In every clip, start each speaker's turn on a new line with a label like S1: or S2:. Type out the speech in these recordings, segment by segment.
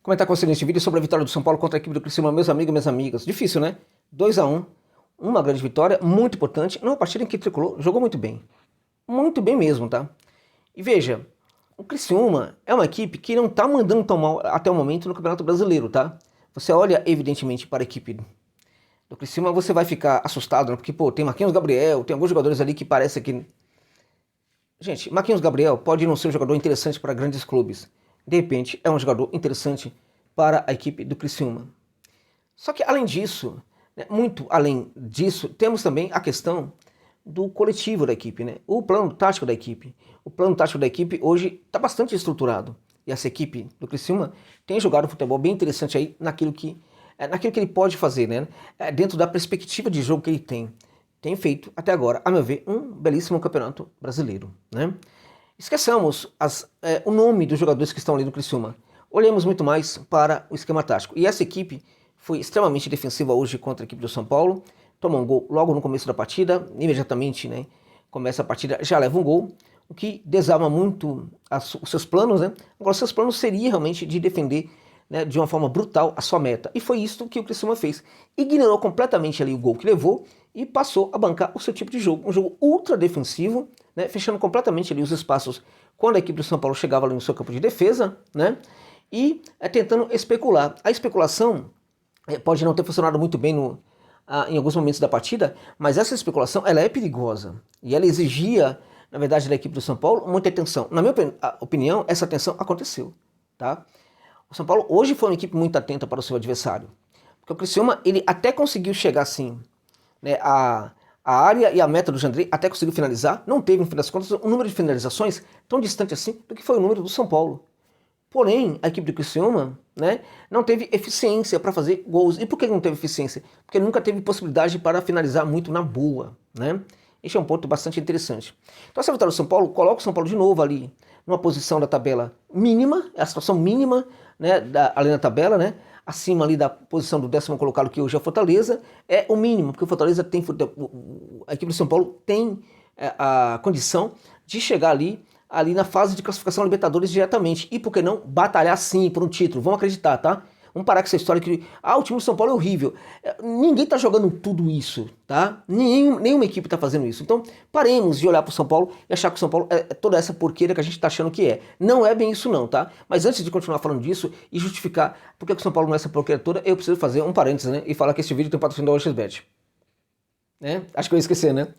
S1: Comentar com você neste vídeo sobre a vitória do São Paulo contra a equipe do Criciúma, meus amigos e minhas amigas. Difícil, né? 2-1, uma grande vitória, muito importante, numa partida em que o Tricolor jogou muito bem mesmo, tá? E veja, o Criciúma é uma equipe que não tá mandando tão mal até o momento no Campeonato Brasileiro, tá? Você olha evidentemente para a equipe do Criciúma, você vai ficar assustado, né? Porque, pô, tem Marquinhos Gabriel, tem alguns jogadores ali que parece que... Gente, Marquinhos Gabriel pode não ser um jogador interessante para grandes clubes. De repente, é um jogador interessante para a equipe do Criciúma. Só que, além disso, né, muito além disso, temos também a questão do coletivo da equipe, né? O plano tático da equipe. O plano tático da equipe hoje está bastante estruturado. E essa equipe do Criciúma tem jogado futebol bem interessante aí naquilo que ele pode fazer, né? Dentro da perspectiva de jogo que ele tem. Tem feito, até agora, a meu ver, um belíssimo campeonato brasileiro, né? Esqueçamos o nome dos jogadores que estão ali no Criciúma. Olhemos muito mais para o esquema tático. E essa equipe foi extremamente defensiva hoje contra a equipe do São Paulo. Toma um gol logo no começo da partida, imediatamente, né? Começa a partida, já leva um gol, o que desarma muito os seus planos, né? Agora, os seus planos seria realmente de defender, né, de uma forma brutal a sua meta. E foi isso que o Criciúma fez. Ignorou completamente ali o gol que levou e passou a bancar o seu tipo de jogo. Um jogo ultra defensivo, né, fechando completamente ali os espaços quando a equipe do São Paulo chegava ali no seu campo de defesa, né? E tentando especular. A especulação pode não ter funcionado muito bem em alguns momentos da partida, mas essa especulação ela é perigosa. E ela exigia, na verdade, da equipe do São Paulo muita atenção. Na minha opinião, essa atenção aconteceu, tá? O São Paulo hoje foi uma equipe muito atenta para o seu adversário. Porque o Criciúma, ele até conseguiu chegar assim, né, a área e a meta do Jandrei, até conseguiu finalizar. Não teve, no fim das contas, um número de finalizações tão distante assim do que foi o número do São Paulo. Porém, a equipe do Criciúma, né, não teve eficiência para fazer gols. E por que não teve eficiência? Porque nunca teve possibilidade para finalizar muito na boa, né? Este é um ponto bastante interessante. Então, essa vitória do São Paulo coloca o São Paulo de novo ali numa posição da tabela mínima, é a situação mínima, né, ali na tabela, né, acima ali da posição do 10º colocado, que hoje é o Fortaleza, é o mínimo, porque o Fortaleza tem, a equipe do São Paulo tem a condição de chegar ali na fase de classificação Libertadores diretamente, e por que não batalhar sim por um título, vamos acreditar, tá? Vamos parar com essa história que o time do São Paulo é horrível. Ninguém tá jogando tudo isso, tá? Nenhuma equipe tá fazendo isso. Então, paremos de olhar pro São Paulo e achar que o São Paulo é toda essa porqueira que a gente tá achando que é. Não é bem isso não, tá? Mas antes de continuar falando disso e justificar porque o São Paulo não é essa porqueira toda, eu preciso fazer um parênteses, né? E falar que este vídeo tem patrocínio da OXBet. Né? Acho que eu ia esquecer, né?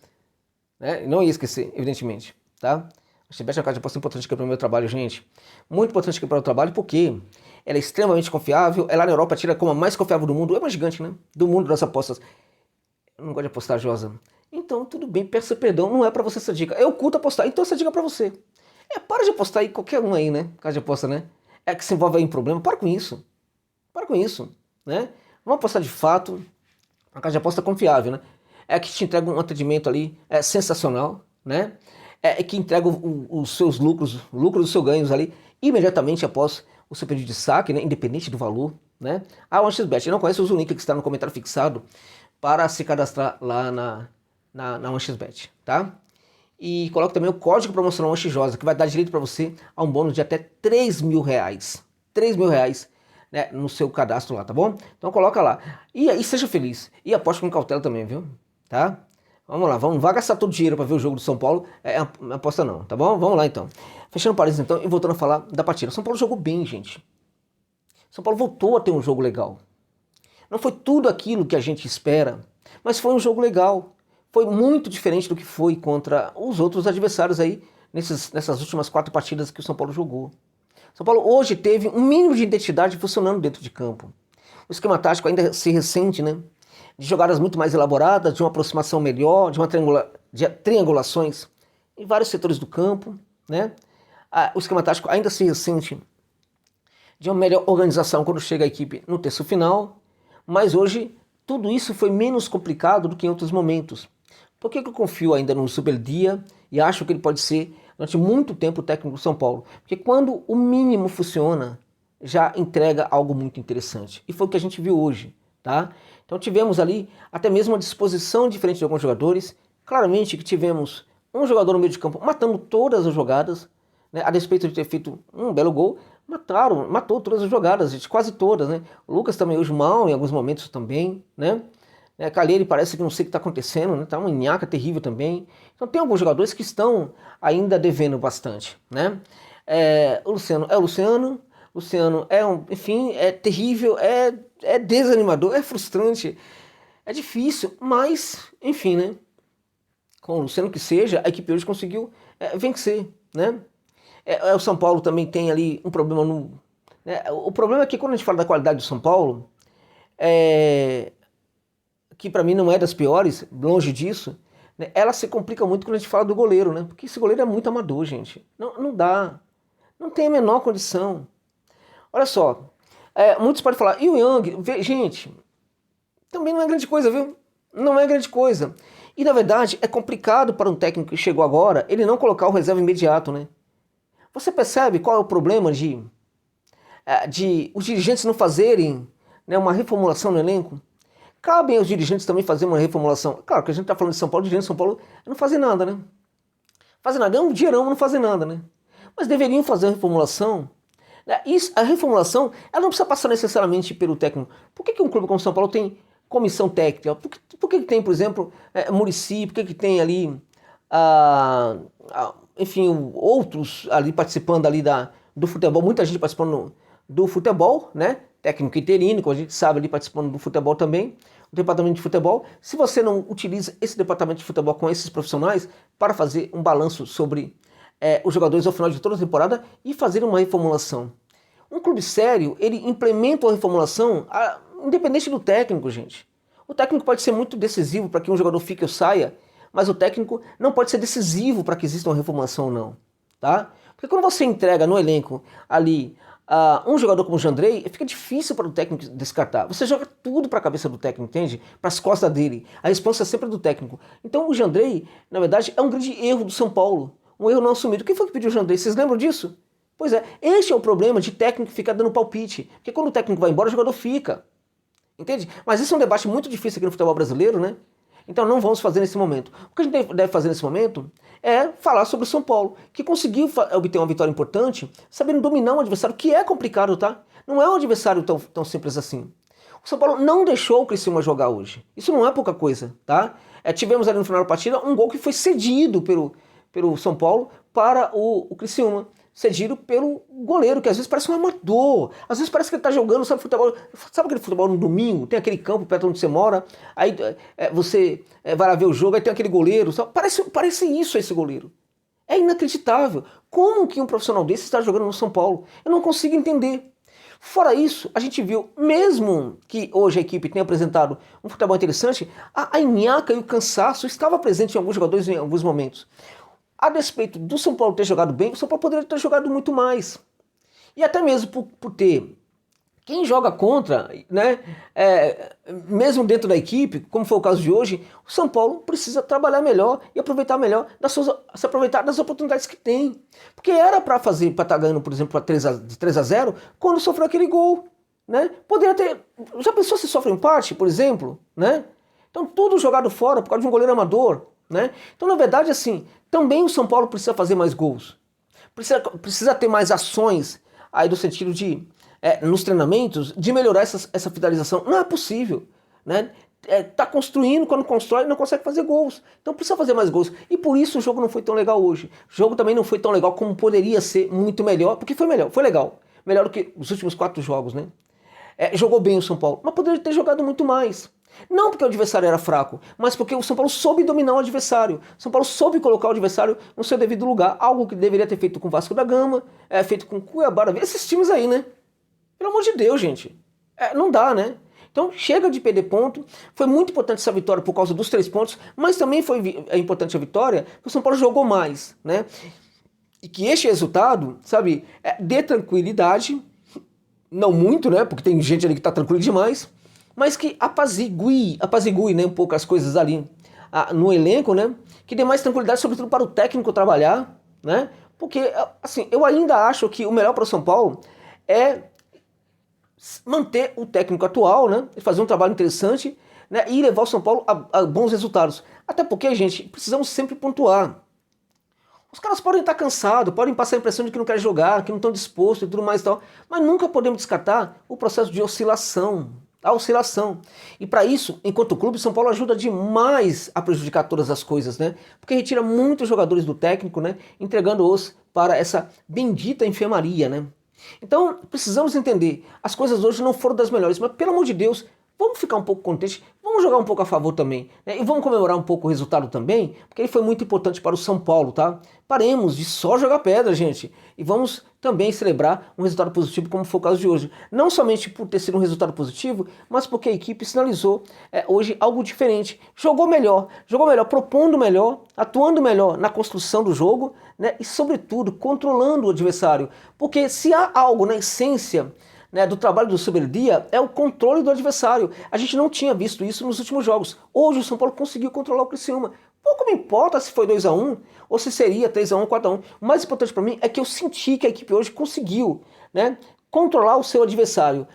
S1: Não ia esquecer, evidentemente, tá? A OXBet é uma casa de aposta importante aqui para o meu trabalho, gente. Muito importante aqui para o trabalho, porque ela é extremamente confiável. É lá na Europa, tira como a mais confiável do mundo. É uma gigante, né? Do mundo das apostas. Eu não gosto de apostar, Josa. Então, tudo bem, peça perdão. Não é para você essa dica. Eu curto apostar, então essa dica é para você. Para de apostar aí, qualquer um aí, né? Casa de aposta, né? É que se envolve aí em problema. Para com isso. Para com isso, né? Vamos apostar de fato. Uma casa de aposta confiável, né? É que te entrega um atendimento ali sensacional, né? Que entrega os seus lucros dos seus ganhos ali imediatamente após o seu pedido de saque, né? Independente do valor, né? A OneXBet, não conhece, usa o link que está no comentário fixado para se cadastrar lá na OneXBet, tá? E coloque também o código promocional OneXJosa, que vai dar direito para você a um bônus de até R$3.000. R$3.000, né, no seu cadastro lá, tá bom? Então coloca lá. E seja feliz. E aposte com cautela também, viu? Tá? Vamos lá, não vai gastar todo o dinheiro para ver o jogo do São Paulo, aposta não, tá bom? Vamos lá então. Fechando o parênteses então e voltando a falar da partida. São Paulo jogou bem, gente. São Paulo voltou a ter um jogo legal. Não foi tudo aquilo que a gente espera, mas foi um jogo legal. Foi muito diferente do que foi contra os outros adversários aí nessas últimas 4 partidas que o São Paulo jogou. São Paulo hoje teve um mínimo de identidade funcionando dentro de campo. O esquema tático ainda se ressente, né? De jogadas muito mais elaboradas, de uma aproximação melhor, de triangulações em vários setores do campo, né? O esquema tático ainda se ressente de uma melhor organização quando chega a equipe no terço final, mas hoje tudo isso foi menos complicado do que em outros momentos. Por que eu confio ainda no Zubeldia e acho que ele pode ser durante muito tempo o técnico do São Paulo? Porque quando o mínimo funciona, já entrega algo muito interessante. E foi o que a gente viu hoje, tá? Então tivemos ali até mesmo uma disposição diferente de alguns jogadores. Claramente que tivemos um jogador no meio de campo matando todas as jogadas, né, a despeito de ter feito um belo gol, Matou todas as jogadas, gente, quase todas, né? O Lucas também hoje mal em alguns momentos também, né? Calheiros parece que não sei o que está acontecendo, né? Tá uma nhaca terrível também. Então tem alguns jogadores que estão ainda devendo bastante, né? O Luciano é o Luciano. Luciano enfim, é terrível, é desanimador, é frustrante, é difícil, mas, enfim, né? Com o Luciano que seja, a equipe hoje conseguiu vencer, né? O São Paulo também tem ali um problema no. Né? O problema é que quando a gente fala da qualidade do São Paulo, é, que para mim não é das piores, longe disso, né? Ela se complica muito quando a gente fala do goleiro, né? Porque esse goleiro é muito amador, gente. Não dá. Não tem a menor condição. Olha só, muitos podem falar, e o Yang? Gente, também não é grande coisa, viu? Não é grande coisa. E na verdade é complicado para um técnico que chegou agora ele não colocar o reserva imediato, né? Você percebe qual é o problema de os dirigentes não fazerem, né, uma reformulação no elenco? Cabem aos dirigentes também fazer uma reformulação. Claro que a gente está falando de São Paulo, dirigentes de São Paulo não fazem nada, né? Fazem nada, é um dinheirão, não fazem nada, né? Mas deveriam fazer a reformulação. Isso, a reformulação, ela não precisa passar necessariamente pelo técnico. Por que um clube como São Paulo tem comissão técnica? Por que tem, por exemplo, Muricy? Por que tem ali, enfim, outros ali participando ali do futebol? Muita gente participando do futebol, né? Técnico interino, como a gente sabe, ali participando do futebol também, o departamento de futebol. Se você não utiliza esse departamento de futebol com esses profissionais para fazer um balanço sobre os jogadores ao final de toda a temporada e fazer uma reformulação. Um clube sério, ele implementa uma reformulação independente do técnico, gente. O técnico pode ser muito decisivo para que um jogador fique ou saia, mas o técnico não pode ser decisivo para que exista uma reformulação ou não, tá? Porque quando você entrega no elenco ali um jogador como o Jandrei, fica difícil para o técnico descartar. Você joga tudo para a cabeça do técnico, entende? Para as costas dele. A resposta é sempre do técnico. Então o Jandrei, na verdade, é um grande erro do São Paulo. Um erro não assumido. Quem foi que pediu o Jandrei? Vocês lembram disso? Pois é, este é o problema de técnico ficar dando palpite. Porque quando o técnico vai embora, o jogador fica. Entende? Mas isso é um debate muito difícil aqui no futebol brasileiro, né? Então não vamos fazer nesse momento. O que a gente deve fazer nesse momento é falar sobre o São Paulo, que conseguiu obter uma vitória importante, sabendo dominar um adversário que é complicado, tá? Não é um adversário tão simples assim. O São Paulo não deixou o Criciúma jogar hoje. Isso não é pouca coisa, tá? Tivemos ali no final da partida um gol que foi cedido pelo São Paulo para o Criciúma. Cedido pelo goleiro, que às vezes parece um amador. Às vezes parece que ele tá jogando, sabe, futebol. Sabe aquele futebol no domingo? Tem aquele campo perto onde você mora, aí você vai lá ver o jogo, aí tem aquele goleiro. Sabe? Parece isso esse goleiro. É inacreditável. Como que um profissional desse está jogando no São Paulo? Eu não consigo entender. Fora isso, a gente viu, mesmo que hoje a equipe tenha apresentado um futebol interessante, a nhaca e o cansaço estava presente em alguns jogadores em alguns momentos. A despeito do São Paulo ter jogado bem, o São Paulo poderia ter jogado muito mais. E até mesmo por ter quem joga contra, né, mesmo dentro da equipe, como foi o caso de hoje, o São Paulo precisa trabalhar melhor e aproveitar melhor se aproveitar das oportunidades que tem. Porque era para estar ganhando, por exemplo, de 3-0, quando sofreu aquele gol. Né? Poderia ter. Já pensou se sofre um empate, por exemplo? Né? Então tudo jogado fora por causa de um goleiro amador. Né? Então, na verdade, assim, também o São Paulo precisa fazer mais gols. Precisa ter mais ações aí no sentido de, nos treinamentos, de melhorar essa finalização. Não é possível. Né? Tá construindo, quando constrói, não consegue fazer gols. Então precisa fazer mais gols. E por isso o jogo não foi tão legal hoje. O jogo também não foi tão legal como poderia ser muito melhor, porque foi melhor, foi legal. Melhor do que os últimos 4 jogos, né? Jogou bem o São Paulo, mas poderia ter jogado muito mais. Não porque o adversário era fraco, mas porque o São Paulo soube dominar o adversário. O São Paulo soube colocar o adversário no seu devido lugar. Algo que deveria ter feito com o Vasco da Gama, feito com o Cuiabá. Esses times aí, né? Pelo amor de Deus, gente. Não dá, né? Então chega de perder ponto. Foi muito importante essa vitória por causa dos 3 pontos, mas também foi importante a vitória porque o São Paulo jogou mais, né? E que este resultado, sabe, dê tranquilidade. Não muito, né? Porque tem gente ali que tá tranquilo demais. Mas que apazigue, né, um pouco as coisas ali no elenco, né? Que dê mais tranquilidade, sobretudo para o técnico trabalhar, né? Porque, assim, eu ainda acho que o melhor para o São Paulo é manter o técnico atual, né? Fazer um trabalho interessante, né? E levar o São Paulo a bons resultados. Até porque, gente, precisamos sempre pontuar. Os caras podem estar cansados, podem passar a impressão de que não querem jogar, que não estão dispostos e tudo mais e tal, mas nunca podemos descartar o processo de oscilação, a oscilação. E para isso, enquanto clube, São Paulo ajuda demais a prejudicar todas as coisas, né? Porque retira muitos jogadores do técnico, né? Entregando-os para essa bendita enfermaria, né? Então, precisamos entender, as coisas hoje não foram das melhores, mas pelo amor de Deus, vamos ficar um pouco contentes, vamos jogar um pouco a favor também, né? E vamos comemorar um pouco o resultado também, porque ele foi muito importante para o São Paulo, tá? Paremos de só jogar pedra, gente, e vamos também celebrar um resultado positivo, como foi o caso de hoje. Não somente por ter sido um resultado positivo, mas porque a equipe sinalizou hoje algo diferente. Jogou melhor, propondo melhor, atuando melhor na construção do jogo, né? E, sobretudo, controlando o adversário. Porque se há algo na essência, né, do trabalho do Soberdia, é o controle do adversário. A gente não tinha visto isso nos últimos jogos. Hoje o São Paulo conseguiu controlar o Criciúma. Pouco me importa se foi 2-1 ou se seria 3-1, 4-1. O mais importante para mim é que eu senti que a equipe hoje conseguiu, né, controlar o seu adversário.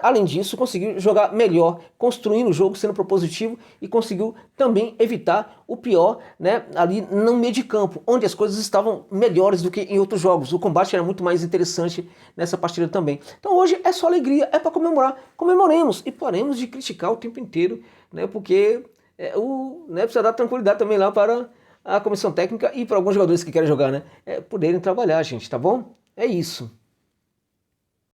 S1: Além disso, conseguiu jogar melhor, construindo o jogo, sendo propositivo, e conseguiu também evitar o pior, né, ali no meio de campo, onde as coisas estavam melhores do que em outros jogos. O combate era muito mais interessante nessa partida também. Então hoje é só alegria, é para comemorar. Comemoremos e paremos de criticar o tempo inteiro, né, porque precisa dar tranquilidade também lá para a comissão técnica e para alguns jogadores que querem jogar, né, poderem trabalhar, gente, tá bom? É isso.